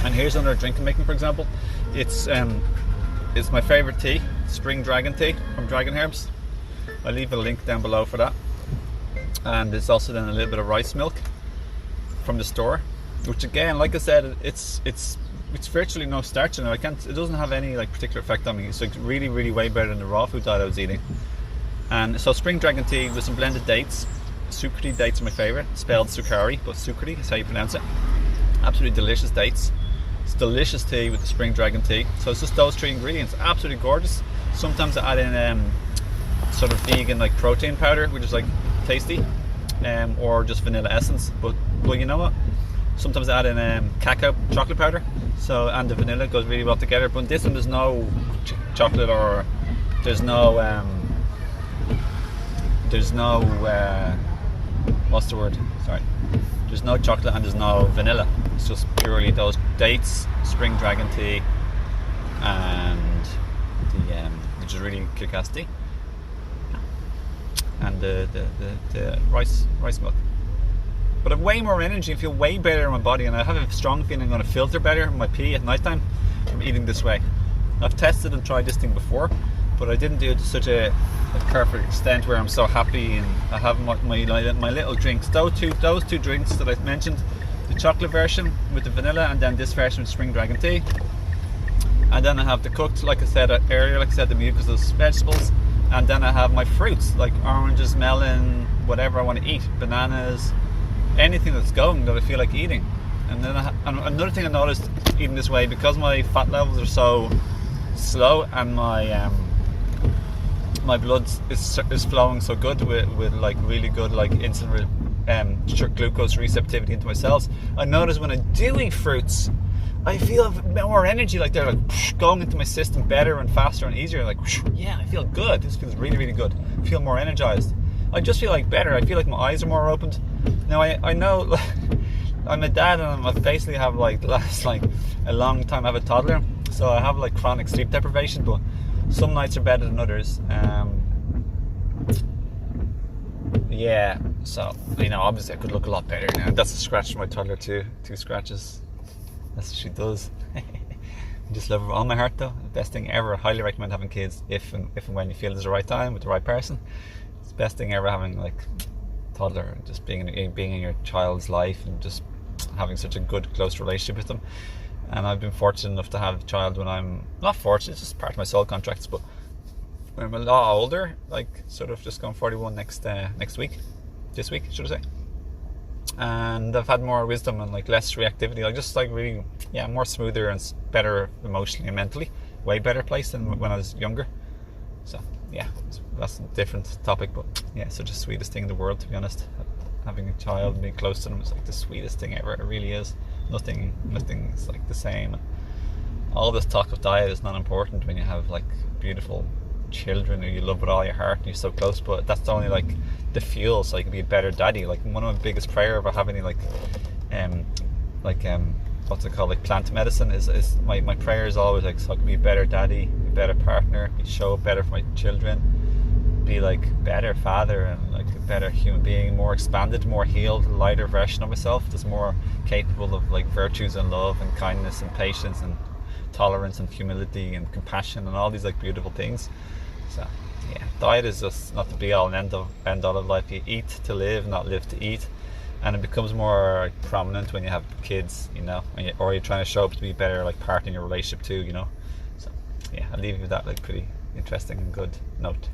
And here's another drink I'm making, for example. It's my favourite tea, Spring Dragon tea from Dragon Herbs. I'll leave a link down below for that. And there's also then a little bit of rice milk from the store, which again, like I said, it's virtually no starch in it. It doesn't have any like particular effect on me. It's like really, really way better than the raw food diet I was eating. And so Spring Dragon tea with some blended dates. Sucri dates are my favourite, spelled Sukari, but Sucri is how you pronounce it. Absolutely delicious dates. It's delicious tea with the Spring Dragon tea. So it's just those three ingredients, absolutely gorgeous. Sometimes I add in sort of vegan like protein powder, which is like tasty, or just vanilla essence. But you know what? Sometimes I add in cacao chocolate powder. So, and the vanilla goes really well together. But in this one, there's no chocolate, or there's no what's the word? Sorry. There's no chocolate and there's no vanilla. It's just purely those dates, Spring Dragon tea, and the which is really kick-ass tea, and the rice milk. But I have way more energy and feel way better in my body, and I have a strong feeling I'm going to filter better my pee at night time from eating this way. I've tested and tried this thing before, but I didn't do it to such a perfect extent where I'm so happy, and I have my little drinks. Those two drinks that I've mentioned, the chocolate version with the vanilla, and then this version with Spring Dragon tea. And then I have the cooked, like I said earlier, the muculess vegetables, and then I have my fruits like oranges, melon, whatever I want to eat, bananas, anything that's going that I feel like eating. And then and another thing I noticed eating this way, because my fat levels are so slow and my blood is flowing so good with like really good like insulin glucose receptivity into my cells. I notice when I do eat fruits, I feel more energy, like they're like going into my system better and faster and easier. Like, yeah, I feel good. This feels really, really good. I feel more energized. I just feel like better. I feel like my eyes are more opened. Now I know like, I'm a dad, and I basically have like the last like a long time I have a toddler, so I have like chronic sleep deprivation, but some nights are better than others. Yeah, so obviously I could look a lot better now. That's a scratch for my toddler too. 2 scratches. That's what she does. I just love her with all my heart though. The best thing ever. I highly recommend having kids if and when you feel it's the right time with the right person. It's the best thing ever, having like toddler, just being in your child's life and just having such a good close relationship with them. And I've been fortunate enough to have a child when I'm not fortunate, it's just part of my soul contracts, but when I'm a lot older, like sort of just going 41 this week should I say, and I've had more wisdom and like less reactivity, like just like really more smoother and better emotionally and mentally, way better place than when I was younger. So yeah, that's a different topic, but yeah, such the sweetest thing in the world, to be honest. Having a child and being close to them is like the sweetest thing ever. It really is. Nothing's like the same. And all this talk of diet is not important when you have like beautiful children who you love with all your heart and you're so close, but that's only like the fuel so you can be a better daddy. Like one of my biggest prayer about having what's it called, like plant medicine is my prayer is always like, so I can be a better daddy, a better partner, show up better for my children, be like better father, and like a better human being, more expanded, more healed, lighter version of myself that's more capable of like virtues and love and kindness and patience and tolerance and humility and compassion and all these like beautiful things. So yeah, diet is just not the be all and end all of life. You eat to live, not live to eat. And it becomes more like prominent when you have kids, or you're trying to show up to be a better like partner in your relationship too, So yeah, I'll leave you with that like pretty interesting and good note.